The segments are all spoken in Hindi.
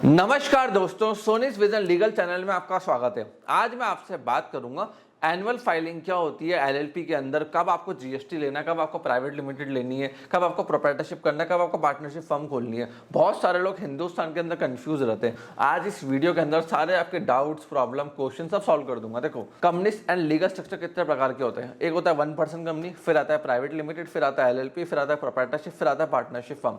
नमस्कार दोस्तों, सोनीज विजन लीगल चैनल में आपका स्वागत है। आज मैं आपसे बात करूंगा एनुअल फाइलिंग क्या होती है एलएलपी के अंदर, कब आपको जीएसटी लेना है, कब आपको प्राइवेट लिमिटेड लेनी है, कब आपको प्रोप्राइटरशिप करना है, कब आपको पार्टनरशिप फर्म खोलनी है। बहुत सारे लोग हिंदुस्तान के अंदर कंफ्यूज रहते हैं। आज इस वीडियो के अंदर सारे आपके डाउट्स, प्रॉब्लम, क्वेश्चन सब सॉल्व कर दूंगा। देखो, कंपनीज एंड लीगल स्ट्रक्चर कितने प्रकार के होते हैं। एक होता है 1% कंपनी, फिर आता है प्राइवेट लिमिटेड, फिर आता है एलएलपी, फिर आता है प्रोप्राइटरशिप, फिर आता है पार्टनरशिप फर्म।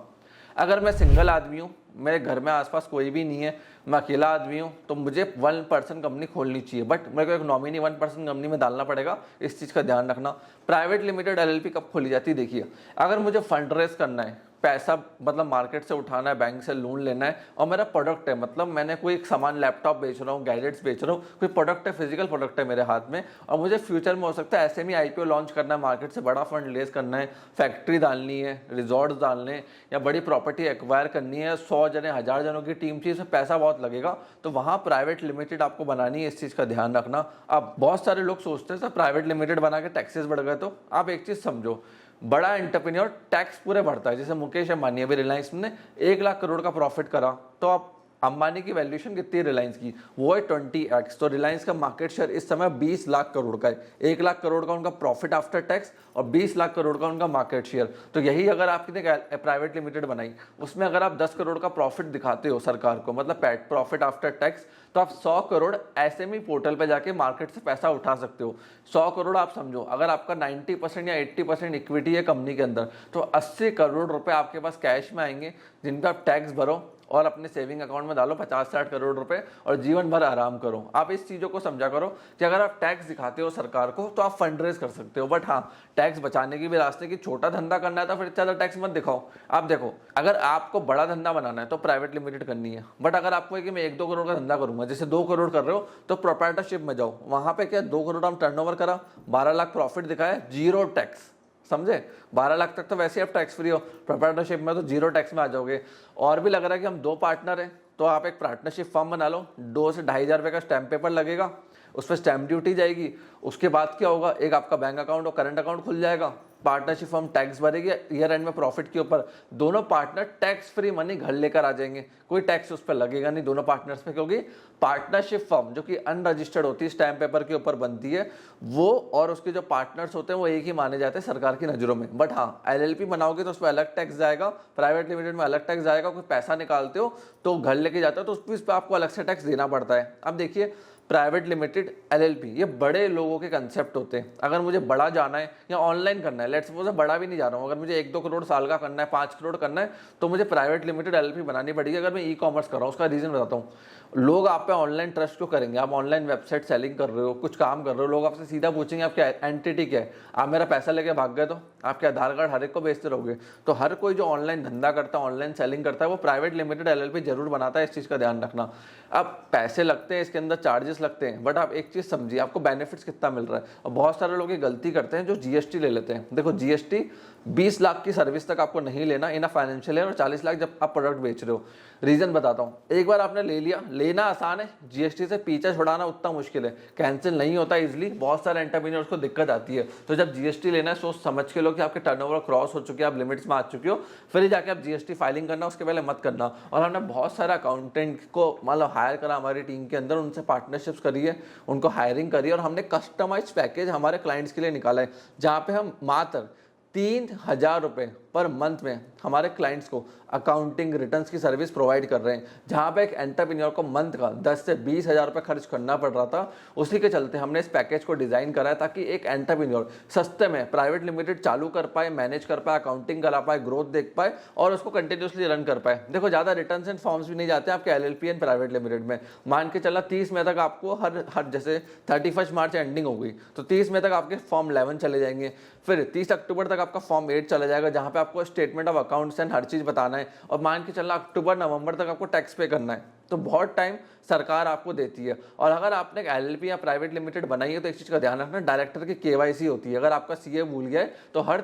अगर मैं सिंगल आदमी हूँ, मेरे घर में आसपास कोई भी नहीं है, मैं अकेला आदमी हूँ, तो मुझे 1% कंपनी खोलनी चाहिए। बट मेरे को एक नॉमिनी 1% कंपनी में डालना पड़ेगा। इस चीज़ का ध्यान रखना। प्राइवेट लिमिटेड एलएलपी कब खोली जाती है, देखिए, अगर मुझे फंड रेज करना है, पैसा मतलब मार्केट से उठाना है, बैंक से लोन लेना है, और मेरा प्रोडक्ट है, मतलब मैंने कोई एक सामान, लैपटॉप बेच रहा हूँ, गैजेट्स बेच रहा हूँ, कोई प्रोडक्ट है, फिजिकल प्रोडक्ट है मेरे हाथ में, और मुझे फ्यूचर में हो सकता है एसएमई आईपीओ लॉन्च करना है, मार्केट से बड़ा फंड रेज करना है, फैक्ट्री डालनी है, रिजॉर्ट्स डालने हैं, या बड़ी प्रॉपर्टी एक्वायर करनी है, 100 जने 1000 जनों की टीम चाहिए, इसमें पैसा बहुत लगेगा, तो वहाँ प्राइवेट लिमिटेड आपको बनानी है। इस चीज़ का ध्यान रखना। अब बहुत सारे लोग सोचते हैं सर प्राइवेट लिमिटेड बना के टैक्सेस बढ़ गए, तो आप एक चीज़ समझो, बड़ा एंटरप्रेन्योर टैक्स पूरे भरता है। जैसे मुकेश अंबानी, अभी रिलायंस ने 1 लाख करोड़ का प्रॉफिट करा, तो आप अंबानी की वैल्यूएशन कितनी है रिलायंस की, वो है 20x। तो रिलायंस का मार्केट शेयर इस समय 20 लाख करोड़ का है। 1 लाख करोड़ का उनका प्रॉफिट आफ्टर टैक्स और 20 लाख करोड़ का उनका मार्केट शेयर। तो यही अगर आपने प्राइवेट लिमिटेड बनाई, उसमें अगर आप 10 करोड़ का प्रॉफिट दिखाते हो सरकार को, मतलब प्रॉफिट आफ्टर टैक्स, तो आप 100 करोड़ एसएमई पोर्टल पे जाके मार्केट से पैसा उठा सकते हो। 100 करोड़ आप समझो, अगर आपका 90% या 80% इक्विटी है कंपनी के अंदर, तो 80 करोड़ रुपए आपके पास कैश में आएंगे, जिनका आप टैक्स भरो और अपने सेविंग अकाउंट में डालो 50-60 करोड़ रुपए, और जीवन भर आराम करो। आप इस चीज़ों को समझा करो कि अगर आप टैक्स दिखाते हो सरकार को, तो आप फंड रेज कर सकते हो। बट हाँ, टैक्स बचाने की भी रास्ते की, छोटा धंधा करना है तो फिर ज़्यादा टैक्स मत दिखाओ। आप देखो, अगर आपको बड़ा धंधा बनाना है तो प्राइवेट लिमिटेड करनी है। बट अगर आपको है कि मैं 1-2 करोड़ का धंधा करूंगा, जैसे 2 करोड़ कर रहे हो, तो प्रोप्राइटरशिप में जाओ। वहां पे क्या, 2 करोड़ हम टर्नओवर करा, 12 लाख प्रॉफिट दिखाया, 0 टैक्स, समझे। 12 लाख तक तो वैसे आप टैक्स फ्री हो, प्रोप्राइटरशिप में तो 0 टैक्स में आ जाओगे। और भी लग रहा है कि हम 2 पार्टनर हैं, तो आप एक पार्टनरशिप फर्म बना लो। 2 से 2,500 रुपये का स्टैम्प पेपर लगेगा, उस पर स्टैम्प ड्यूटी जाएगी। उसके बाद क्या होगा, एक आपका बैंक अकाउंट और करंट अकाउंट खुल जाएगा। पार्टनरशिप फर्म टैक्स भरेगी, ईयर एंड में प्रॉफिट के ऊपर दोनों पार्टनर टैक्स फ्री मनी घर लेकर आ जाएंगे। कोई टैक्स उस पर लगेगा नहीं दोनों पार्टनर्स पे, क्योंकि पार्टनरशिप फर्म जो कि अनरजिस्टर्ड होती है, स्टैम्प पेपर के ऊपर बनती है, वो और उसके जो पार्टनर्स होते हैं वो एक ही माने जाते हैं सरकार की नज़रों में। बट हाँ, एलएलपी बनाओगे तो उस पर अलग टैक्स जाएगा, प्राइवेट लिमिटेड में अलग टैक्स जाएगा। कोई पैसा निकालते हो तो घर लेके जाते हो, तो उस पर आपको अलग से टैक्स देना पड़ता है। अब देखिए, प्राइवेट लिमिटेड, एलएलपी, ये बड़े लोगों के कंसेप्ट होते हैं। अगर मुझे बड़ा जाना है या ऑनलाइन करना है, लेट्स सपोज बड़ा भी नहीं जा रहा हूँ, अगर मुझे 1-2 करोड़ साल का करना है, 5 करोड़ करना है, तो मुझे प्राइवेट लिमिटेड एलएलपी बनानी पड़ेगी। अगर मैं ई कॉमर्स कर रहा हूँ, उसका रीजन बताता हूँ। लोग आप पे ऑनलाइन ट्रस्ट क्यों करेंगे, आप ऑनलाइन वेबसाइट सेलिंग कर रहे हो, कुछ काम कर रहे हो, लोग आपसे सीधा पूछेंगे आपकी एंटिटी क्या है। आप मेरा पैसा लेके भाग गए तो आपके आधार कार्ड हर एक को बेचते रहोगे। तो हर कोई जो ऑनलाइन धंधा करता है, ऑनलाइन सेलिंग करता है, वो प्राइवेट लिमिटेड एलएलपी जरूर बनाता है। इस चीज़ का ध्यान रखना। अब पैसे लगते हैं, इसके अंदर चार्जेस लगते हैं, बट आप एक चीज़ समझिए, आपको बेनिफिट्स कितना मिल रहा है। और बहुत सारे लोग ये गलती करते हैं जो जीएसटी ले लेते हैं। देखो, जीएसटी 20 लाख की सर्विस तक आपको नहीं लेना इन फाइनेंशियल ईयर, और 40 लाख जब आप प्रोडक्ट बेच रहे हो। रीजन बताता हूँ, एक बार आपने ले लिया, लेना आसान है, जीएसटी से पीछे छुड़ाना उतना मुश्किल है, कैंसिल नहीं होता इजिली। बहुत सारे एंटरप्रेन्योर्स को दिक्कत आती है। तो जब जीएसटी लेना है, सोच समझ के लो कि आपके टर्नओवर क्रॉस हो चुके हैं, आप लिमिट्स में आ चुके हो, फिर जाके आप जीएसटी फाइलिंग करना, उसके पहले मत करना। और हमने बहुत सारे अकाउंटेंट को मतलब हायर करा हमारी टीम के अंदर, उनसे पार्टनरशिप्स करी है, उनको हायरिंग करी है, और हमने कस्टमाइज पैकेज हमारे क्लाइंट्स के लिए निकाला है, जहाँ पे हम मात्र 3,000 रुपये पर मंथ में हमारे क्लाइंट्स को अकाउंटिंग रिटर्न्स की सर्विस प्रोवाइड कर रहे हैं। जहां पे एक एंटरप्रेन्योर को मंथ का 10 से 20 हज़ार रुपये खर्च करना पड़ रहा था, उसी के चलते हमने इस पैकेज को डिज़ाइन करा है, ताकि एक एंटरप्रेन्योर सस्ते में प्राइवेट लिमिटेड चालू कर पाए, मैनेज कर पाए, अकाउंटिंग करा पाए, ग्रोथ देख पाए, और उसको कंटिन्यूसली रन कर पाए। देखो, ज़्यादा रिटर्न्स एंड फॉर्म्स भी नहीं जाते आपके एलएलपी एंड प्राइवेट लिमिटेड में। मान के चला 30 मई तक आपको हर जैसे 31 मार्च एंडिंग हो गई, तो 30 मई तक आपके फॉर्म 11 चले जाएंगे। फिर 30 अक्टूबर तक आपका फॉर्म 8 चला जाएगा, जहाँ पे आपको स्टेटमेंट ऑफ अकाउंट्स एंड हर चीज़ बताना है। और मान के चलना अक्टूबर नवंबर तक आपको टैक्स पे करना है। तो बहुत टाइम सरकार आपको देती है। और अगर आपने एक एलएलपी या प्राइवेट लिमिटेड बनाई है, तो एक चीज़ का ध्यान रखना, डायरेक्टर की केवाईसी होती है। अगर आपका सीए भूल गया है, तो हर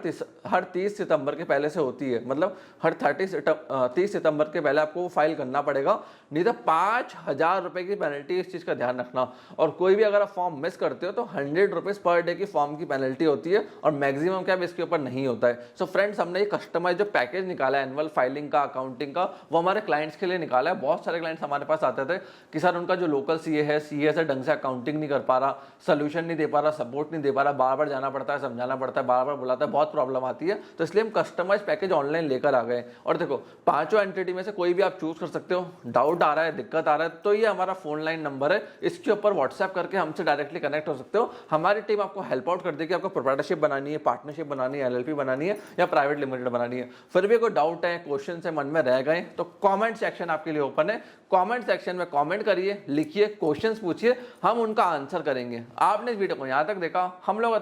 30 सितंबर के पहले से होती है, मतलब हर 30 सितंबर के पहले आपको वो फाइल करना पड़ेगा, नहीं तो 5,000 रुपये की पेनल्टी। इस चीज़ का ध्यान रखना। और कोई भी अगर आप फॉर्म मिस करते हो, तो 100 रुपीज़ पर डे की फॉर्म की पेनल्टी होती है, और मैक्सिमम कैब इसके ऊपर नहीं होता है। सो फ्रेंड्स, हमने ये कस्टमाइज जो पैकेज निकाला है एनुअल फाइलिंग का, अकाउंटिंग का, वो हमारे क्लाइंट्स के लिए निकाला है। बहुत सारे क्लाइंट्स हमारे पास आते थे कि सर उनका जो लोकल सीए है से ढंग से अकाउंटिंग नहीं कर पा रहा, सोल्यूशन नहीं दे पा रहा, सपोर्ट नहीं दे पा रहा, बार बार जाना पड़ता है, समझाना पड़ता है, बार बार बुलाता है, बहुत प्रॉब्लम आती है। तो इसलिए हम कस्टमाइज पैकेज ऑनलाइन लेकर आ गए। और देखो पांचों एंटिटी में से कोई भी आप चूज कर सकते हो। डाउट आ रहा है, दिक्कत आ रहा है, तो ये हमारा फोन लाइन नंबर है, इसके ऊपर व्हाट्सएप करके हमसे डायरेक्टली कनेक्ट हो सकते हो। हमारी टीम आपको हेल्प आउट कर देगी। आपको प्रोप्राइटरशिप बनानी है, पार्टनरशिप बनानी है, एलएलपी बनानी है या प्राइवेट लिमिटेड बनानी है। फिर भी कोई डाउट है, क्वेश्चन से मन में रह गए तो कमेंट सेक्शन आपके लिए ओपन है। कमेंट सेक्शन में कमेंट करिए, लिखिए, क्वेश्चंस पूछिए, हम उनका आंसर करेंगे। आपने इस वीडियो को यहां तक देखा, हम लोग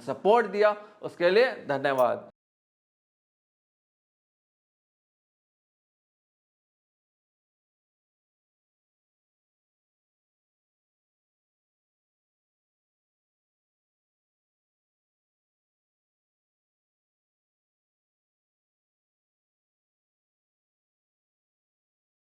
सपोर्ट दिया, उसके लिए धन्यवाद।